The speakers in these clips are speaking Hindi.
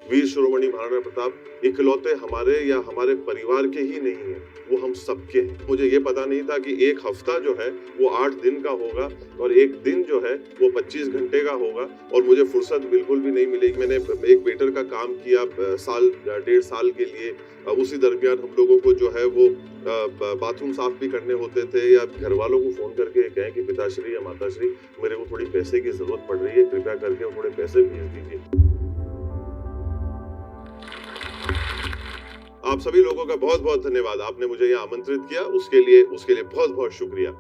वीर शिरोमणि महाराणा प्रताप इकलौते हमारे या हमारे परिवार के ही नहीं हैं, वो हम सबके हैं। मुझे ये पता नहीं था कि एक हफ्ता जो है वो 8 दिन का होगा और एक दिन जो है वो 25 घंटे का होगा और मुझे फुर्सत बिल्कुल भी नहीं मिलेगी। मैंने एक वेटर का काम किया साल 1.5 साल के लिए। उसी दरमियान हम लोगों को जो है वो बाथरूम साफ भी करने होते थे या घरवालों को फ़ोन करके कहें कि पिताश्री या माताश्री मेरे को थोड़ी पैसे की ज़रूरत पड़ रही है, कृपया करके वो थोड़े पैसे भेज दीजिए। आप सभी लोगों का बहुत-बहुत धन्यवाद। आपने मुझे यहाँ आमंत्रित किया, उसके लिए बहुत-बहुत शुक्रिया।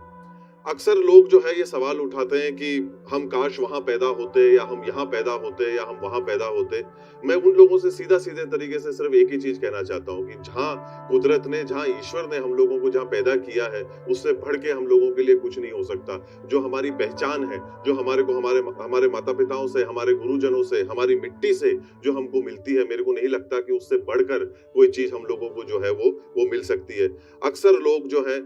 अक्सर लोग जो है ये सवाल उठाते हैं कि हम काश वहाँ पैदा होते या हम यहाँ पैदा होते या हम वहाँ पैदा होते। मैं उन लोगों से सीधा-सीधे तरीके से सिर्फ एक ही चीज़ कहना चाहता हूँ कि जहाँ कुदरत ने, जहाँ ईश्वर ने हम लोगों को जहाँ पैदा किया है, उससे बढ़ के हम लोगों के लिए कुछ नहीं हो सकता। जो हमारी पहचान है, जो हमारे को हमारे माता-पिताओं से, हमारे गुरुजनों से, हमारी मिट्टी से जो हमको मिलती है, मेरे को नहीं लगता कि उससे बढ़कर कोई चीज़ हम लोगों को जो है वो मिल सकती है। अक्सर लोग जो है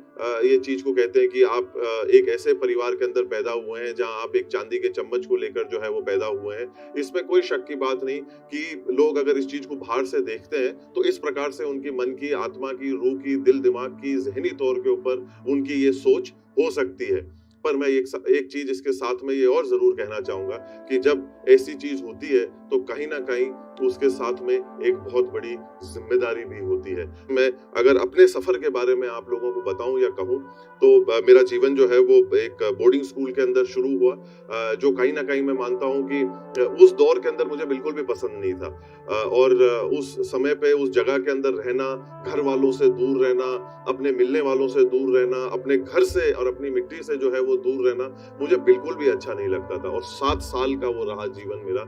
ये चीज़ को कहते हैं कि आप एक ऐसे परिवार के अंदर पैदा हुए हैं जहाँ आप एक चांदी के चम्मच को लेकर जो है वो पैदा हुए हैं। इसमें कोई शक की बात नहीं कि लोग अगर इस चीज़ को बाहर से देखते हैं तो इस प्रकार से उनकी मन की, आत्मा की, रूह की, दिल-दिमाग की, ज़हनी तौर के ऊपर उनकी ये सोच हो सकती है। पर मैं एक चीज़ इसके साथ में ये और ज़रूर कहना चाहूँगा कि जब ऐसी चीज़ होती है तो कहीं न कहीं उसके साथ में एक बहुत बड़ी ज़िम्मेदारी भी होती है। मैं अगर अपने सफ़र के बारे में आप लोगों को बताऊँ या कहूँ तो मेरा जीवन जो है वो एक बोर्डिंग स्कूल के अंदर शुरू हुआ, जो कहीं न कहीं मैं मानता हूँ कि उस दौर के अंदर मुझे बिल्कुल भी पसंद नहीं था। और उस समय पे उस जगह के अंदर रहना, घर वालों से दूर रहना, अपने मिलने वालों से दूर रहना, अपने घर से और अपनी मिट्टी से जो है वो दूर रहना, मुझे बिल्कुल भी अच्छा नहीं लगता था। और 7 साल का वो रहा जीवन मेरा,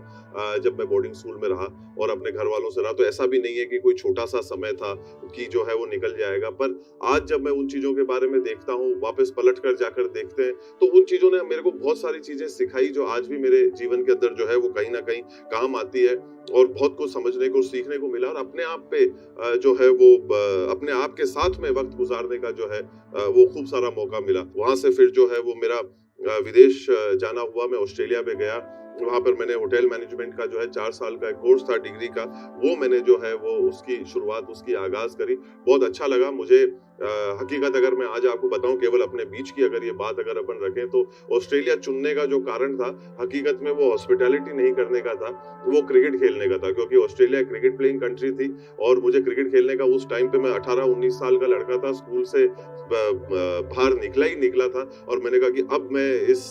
जब मैं बोर्डिंग स्कूल में रहा और अपने घर वालों से रहा। तो ऐसा भी नहीं है कि कोई छोटा-सा समय था कि जो है वो निकल जाएगा। पर आज जब मैं उन चीज़ों के बारे में देखता हूँ, वापस पलट कर जाकर देखते हैं, तो उन चीज़ों ने मेरे को बहुत सारी चीज़ें सिखाई जो आज भी मेरे जीवन के अंदर जो है वो कहीं न कहीं काम आती है और बहुत कुछ समझने को, सीखने को मिला और अपने आप पे जो है वो अपने आप के साथ में वक़्त गुज़ारने का जो है वो खूब सारा मौका मिला। वहाँ से फिर जो है वो मेरा विदेश जाना हुआ, मैं ऑस्ट्रेलिया में गया। वहाँ पर मैंने होटल मैनेजमेंट का जो है 4 साल का एक कोर्स था डिग्री का, वो मैंने जो है वो उसकी शुरुआत, उसकी आगाज़ करी। बहुत अच्छा लगा मुझे। हकीकत अगर मैं आज आपको बताऊँ केवल अपने बीच की अगर ये बात अगर अपन रखें तो ऑस्ट्रेलिया चुनने का जो कारण था, हकीकत में वो हॉस्पिटैलिटी नहीं करने का था, वो क्रिकेट खेलने का था क्योंकि ऑस्ट्रेलिया क्रिकेट प्लेइंग कंट्री थी और मुझे क्रिकेट खेलने का उस टाइम पे मैं 18-19 साल का लड़का था, स्कूल से बाहर निकला ही निकला था और मैंने कहा कि अब मैं इस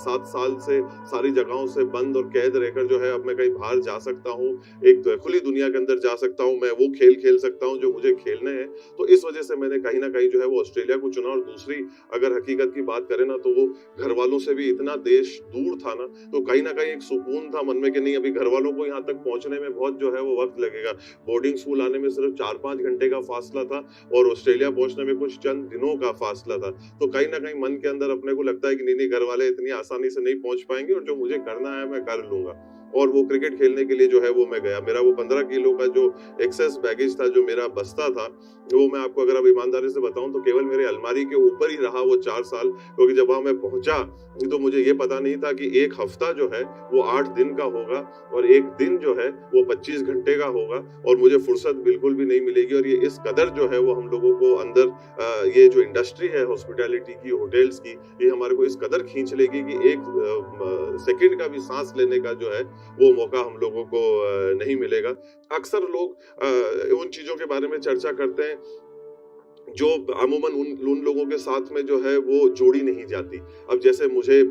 7 साल से सारी जगहों से बंद और कैद रहकर जो है अब मैं कहीं बाहर जा सकता हूँ, एक खुली दुनिया के अंदर जा सकता हूँ, मैं वो खेल खेल सकता हूँ जो मुझे खेलने हैं। तो इस वजह से मैंने कहीं न कहीं जो है वो ऑस्ट्रेलिया को चुना और दूसरी अगर हकीकत की बात करें ना तो वो घरवालों से भी इतना देश दूर था ना, तो कहीं न कहीं एक सुकून था मन में कि नहीं अभी घरवालों को यहाँ तक पहुँचने में बहुत जो है वो वक़्त लगेगा। बोर्डिंग स्कूल आने में सिर्फ 4-5 घंटे का फासला था और ऑस्ट्रेलिया पहुँचने में कुछ चंद दिनों का फासला था। तो कहीं न कहीं मन के अंदर अपने को लगता है कि नहीं-नहीं घरवाले इतनी आसानी से नहीं पहुँच पाएँगे और जो मुझे करना है मैं कर लूँगा। और वो क्रिकेट खेलने के लिए जो है वो मैं गया। मेरा वो 15 किलो का जो एक्सेस बैगेज था, जो मेरा बस्ता था, वो मैं आपको अगर अब ईमानदारी से बताऊँ तो केवल मेरे अलमारी के ऊपर ही रहा वो 4 साल, क्योंकि जब वहाँ मैं पहुँचा तो मुझे ये पता नहीं था कि एक हफ्ता जो है वो 8 दिन का होगा और एक दिन जो है वो 25 घंटे का होगा और मुझे फुर्सत बिल्कुल भी नहीं मिलेगी और ये इस कदर जो है वो हम लोगों को अंदर ये जो इंडस्ट्री है हॉस्पिटैलिटी की, होटल्स की, ये हमारे को इस कदर खींच लेगी कि एक सेकंड का भी साँस लेने का जो है वो मौका हम लोगों को नहीं मिलेगा। अक्सर लोग उन चीज़ों के बारे में चर्चा करते हैं जो अमूमन उन उन लोगों के साथ में जो है वो जोड़ी नहीं जाती। अब जैसे मुझे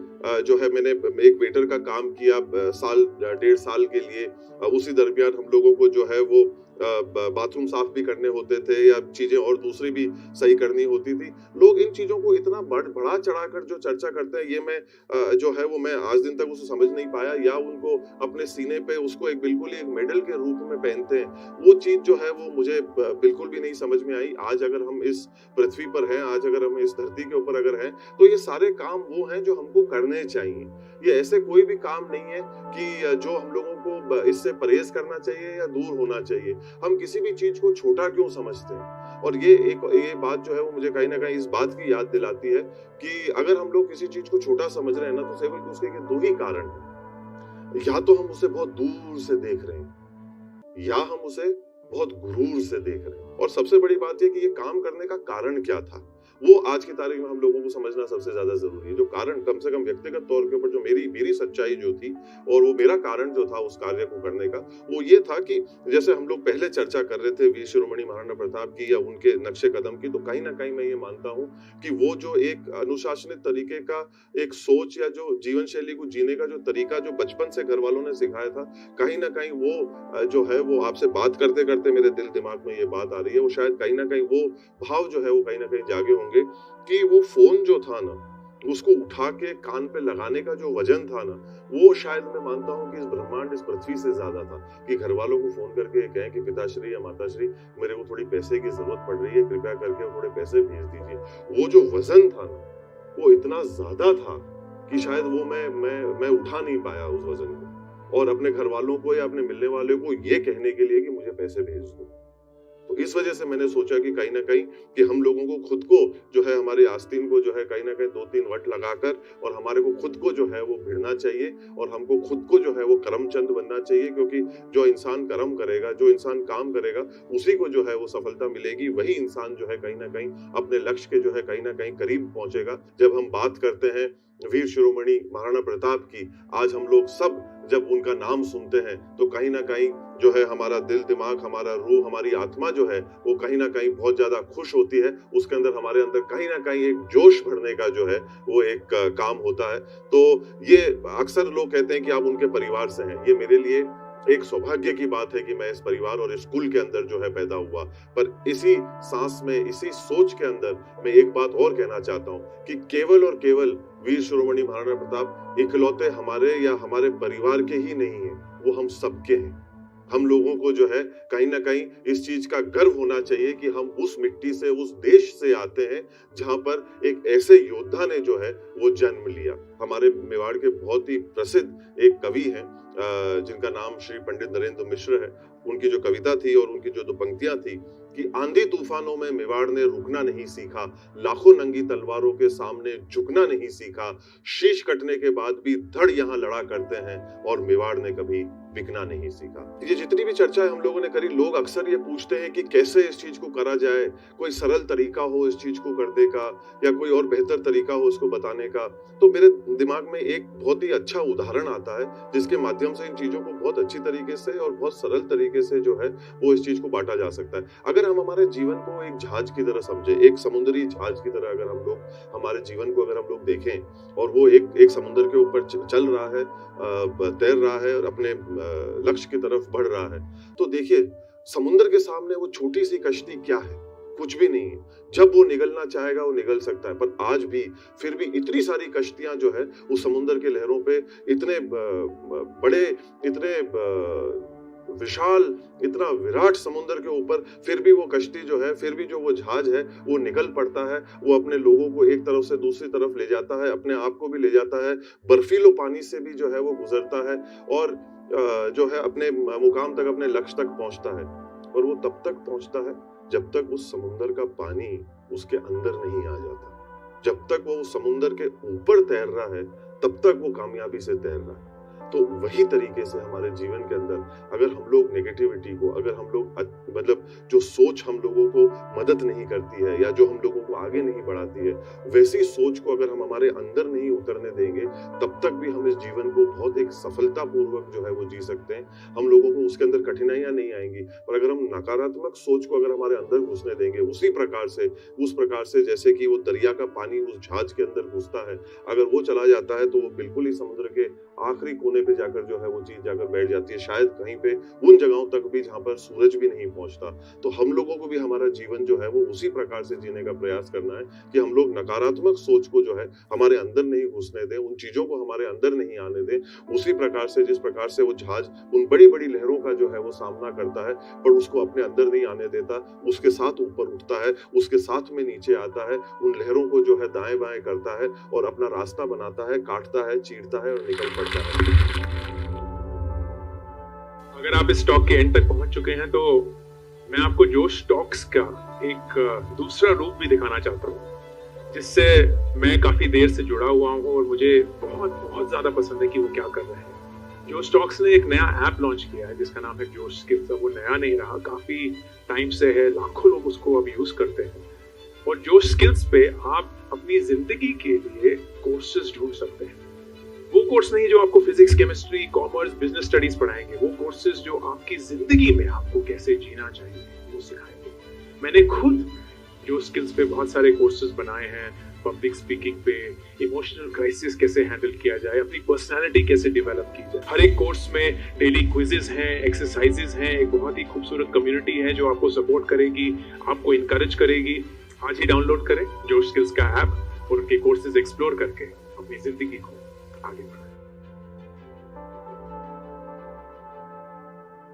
जो है मैंने एक वेटर का काम किया साल 1.5 साल के लिए। उसी दरमियान हम लोगों को जो है वो बाथरूम साफ भी करने होते थे या चीज़ें और दूसरी भी सही करनी होती थी। लोग इन चीज़ों को इतना बढ़ा चढ़ाकर जो चर्चा करते हैं, ये मैं जो है वो मैं आज दिन तक उसे समझ नहीं पाया या उनको अपने सीने पे उसको एक बिल्कुल ही एक मेडल के रूप में पहनते हैं। वो चीज़ जो है वो मुझे बिल्कुल भी नहीं समझ में आई। आज अगर हम इस पृथ्वी पर हैं, आज अगर हम इस धरती के ऊपर अगर हैं, तो ये सारे काम वो हैं जो हमको करने चाहिए। ये ऐसे कोई भी काम नहीं है कि जो हम लोगों को इससे परहेज़ करना चाहिए या दूर होना चाहिए। हम किसी भी चीज़ को छोटा क्यों समझते हैं? और ये बात जो है वो मुझे कहीं न कहीं इस बात की याद दिलाती है कि अगर हम लोग किसी चीज़ को छोटा समझ रहे हैं ना, तो केवल उसके 2 ही कारण हैं। या तो हम उसे बहुत दूर से देख रहे हैं या हम उसे बहुत गुरूर से देख रहे हैं। और सबसे बड़ी बात यह कि ये काम करने का कारण क्या था, वो आज की तारीख में हम लोगों को समझना सबसे ज्यादा जरूरी है। जो कारण, कम से कम व्यक्तिगत तौर के ऊपर जो मेरी सच्चाई जो थी और वो मेरा कारण जो था उस कार्य को करने का, वो ये था कि जैसे हम लोग पहले चर्चा कर रहे थे वीर शिरोमणि महाराणा प्रताप की या उनके नक्शे कदम की, तो कहीं ना कहीं मैं ये मानता हूँ कि वो जो एक अनुशासनित तरीके का एक सोच या जो जीवन शैली को जीने का जो तरीका जो बचपन से घर वालों ने सिखाया था, कहीं ना कहीं वो जो है वो आपसे बात करते करते मेरे दिल दिमाग में ये बात आ रही है। वो शायद कहीं ना कहीं वो भाव जो है वो कहीं ना कहीं जागे होंगे कि वो फोन जो था ना, उसको उठा के कान पे लगाने का जो वजन था ना, वो शायद मैं मानता हूँ कि इस ब्रह्मांड, इस पृथ्वी से ज्यादा था। कि घर वालों को फोन करके कहें कि पिताश्री या माताश्री, मेरे को थोड़ी पैसे की जरूरत पड़ रही है, कृपया करके थोड़े पैसे भेज दीजिए। वो जो वजन था ना, वो इतना ज्यादा था कि शायद वो मैं उठा नहीं पाया उस वजन को, और अपने घर वालों को या अपने मिलने वालों को ये कहने के लिए कि मुझे पैसे भेज दो। तो इस वजह से मैंने सोचा कि कहीं ना कहीं कि हम लोगों को खुद को जो है, हमारी आस्तीन को जो है कहीं ना कहीं 2-3 वट लगाकर, और हमारे को खुद को जो है वो भिड़ना चाहिए, और हमको खुद को जो है वो करमचंद बनना चाहिए। क्योंकि जो इंसान कर्म करेगा, जो इंसान काम करेगा, उसी को जो है वो सफलता मिलेगी। वही इंसान जो है कहीं ना कहीं अपने लक्ष्य के जो है कहीं ना कहीं करीब पहुंचेगा। जब हम बात करते हैं वीर शिरोमणि महाराणा प्रताप की, आज हम लोग सब जब उनका नाम सुनते हैं तो कहीं ना कहीं जो है हमारा दिल दिमाग, हमारा रूह, हमारी आत्मा जो है वो कहीं ना कहीं बहुत ज्यादा खुश होती है। उसके अंदर, हमारे अंदर कहीं ना कहीं एक जोश भरने का जो है वो एक काम होता है। तो ये अक्सर लोग कहते हैं कि आप उनके परिवार से हैं। ये मेरे लिए एक सौभाग्य की बात है कि मैं इस परिवार और इस कुल के अंदर जो है पैदा हुआ। पर इसी सांस में, इसी सोच के अंदर मैं एक बात और कहना चाहता हूँ कि केवल और केवल वीर शिरोमणि महाराणा प्रताप इकलौते हमारे या हमारे परिवार के ही नहीं है, वो हम सबके हैं। हम लोगों को जो है कहीं ना कहीं इस चीज का गर्व होना चाहिए कि हम उस मिट्टी से, उस देश से आते हैं जहां पर एक ऐसे योद्धा ने जो है वो जन्म लिया। हमारे मेवाड़ के बहुत ही प्रसिद्ध एक कवि हैं जिनका नाम श्री पंडित नरेंद्र मिश्र है। उनकी जो कविता थी और उनकी जो 2 पंक्तियां थी कि आंधी तूफानों में मेवाड़ ने रुकना नहीं सीखा, लाखों नंगी तलवारों के सामने झुकना नहीं सीखा, शीश कटने के बाद भी धड़ यहाँ लड़ा करते हैं, और मेवाड़ ने कभी बिकना नहीं सीखा। ये जितनी भी चर्चा हम लोगों ने करी, लोग अक्सर ये पूछते हैं कि कैसे इस चीज को करा जाए, कोई सरल तरीका हो इस चीज को करने का, या कोई और बेहतर तरीका हो इसको बताने का। तो मेरे दिमाग में एक बहुत ही अच्छा उदाहरण आता है जिसके माध्यम से इन चीजों को बहुत अच्छी तरीके से और बहुत सरल तरीके से जो है वो इस चीज को बांटा जा सकता है। अगर हम हमारे जीवन को एक जहाज की तरह समझे, एक समुद्री जहाज की तरह अगर हम लोग हमारे जीवन को अगर हम लोग देखें, और वो एक समुद्र के ऊपर चल रहा है, तैर रहा है और अपने लक्ष्य की तरफ बढ़ रहा है, तो देखिए समुद्र के सामने वो छोटी सी कश्ती क्या है, कुछ भी नहीं है। जब वो निगलना चाहेगा वो निगल सकता है। पर आज भी फिर भी इतनी सारी कश्तियां जो है उस समुद्र के लहरों पे, इतने बड़े, इतने विशाल, इतना विराट समुद्र के ऊपर, फिर भी वो कश्ती जो है, फिर भी जो वो जहाज है वो निकल पड़ता है। वो अपने लोगों को एक तरफ से दूसरी तरफ ले जाता है, अपने आप को भी ले जाता है, बर्फीलो पानी से भी जो है वो गुजरता है, और जो है अपने मुकाम तक, अपने लक्ष्य तक पहुंचता है। और वो तब तक पहुंचता है जब तक उस समुद्र का पानी उसके अंदर नहीं आ जाता। जब तक वो समुद्र के ऊपर तैर रहा है तब तक वो कामयाबी से तैर रहा है। तो वही तरीके से हमारे जीवन के अंदर अगर हम लोग नेगेटिविटी को, अगर हम लोग मतलब जो सोच हम लोगों को मदद नहीं करती है या जो हम लोगों को आगे नहीं बढ़ाती है, वैसी सोच को अगर हम हमारे अंदर नहीं उतरने देंगे, तब तक भी हम इस जीवन को बहुत एक सफलता पूर्वक जो है वो जी सकते हैं। हम लोगों को उसके अंदर कठिनाइयां नहीं आएंगी। पर अगर हम नकारात्मक सोच को अगर हमारे अंदर घुसने देंगे, उसी प्रकार से, उस प्रकार से जैसे कि वो दरिया का पानी उस जहाज के अंदर घुसता है, अगर वो चला जाता है तो वो बिल्कुल ही समुद्र के आखिरी कोने पे जाकर जो है वो चीज जाकर बैठ जाती है, शायद कहीं पे उन जगहों तक भी जहां पर सूरज भी नहीं पहुंचता। तो हम लोगों को भी हमारा जीवन जो है वो उसी प्रकार से जीने का प्रयास करना है कि हम लोग नकारात्मक सोच को जो है हमारे अंदर नहीं घुसने दें, उन चीजों को हमारे अंदर नहीं आने दें। उसी प्रकार से जिस प्रकार से वो जहाज उन बड़ी बड़ी लहरों का जो है वो सामना करता है, पर उसको अपने अंदर नहीं आने देता, उसके साथ ऊपर उठता है, उसके साथ में नीचे आता है, उन लहरों को जो है दाएं बाएं करता है और अपना रास्ता बनाता है, काटता है, चीरता है और निकल पड़ता है। अगर आप इस टॉक के एंड तक पहुंच चुके हैं तो मैं आपको जोश टॉक्स का एक दूसरा रूप भी दिखाना चाहता हूं, जिससे मैं काफी देर से जुड़ा हुआ हूं और मुझे बहुत बहुत ज्यादा पसंद है कि वो क्या कर रहे हैं। जोश स्टॉक्स ने एक नया ऐप लॉन्च किया है जिसका नाम है जोश स्किल्स। अब वो नया नहीं रहा, काफी टाइम से है, लाखों लोग उसको अब यूज करते हैं। और जोश स्किल्स पे आप अपनी जिंदगी के लिए कोर्सेज ढूंढ सकते हैं। वो कोर्स नहीं जो आपको physics, chemistry, commerce, business studies पढ़ाएंगे, वो कोर्सेज जो आपकी जिंदगी में आपको कैसे जीना चाहिए वो सिखाएंगे। मैंने खुद जोश स्किल्स पे बहुत सारे कोर्सेज बनाए हैं, पब्लिक स्पीकिंग पे, इमोशनल क्राइसिस कैसे हैंडल किया जाए, अपनी पर्सनालिटी कैसे डेवलप की जाए। हर एक कोर्स में डेली क्विजेस हैं, एक्सरसाइजेस हैं, एक बहुत ही खूबसूरत कम्युनिटी है जो आपको सपोर्ट करेगी, आपको इनकरेज करेगी। आज ही डाउनलोड करें जोश स्किल्स का ऐप और उनके कोर्सेज एक्सप्लोर करके अपनी जिंदगी को आगे बढ़ाएं।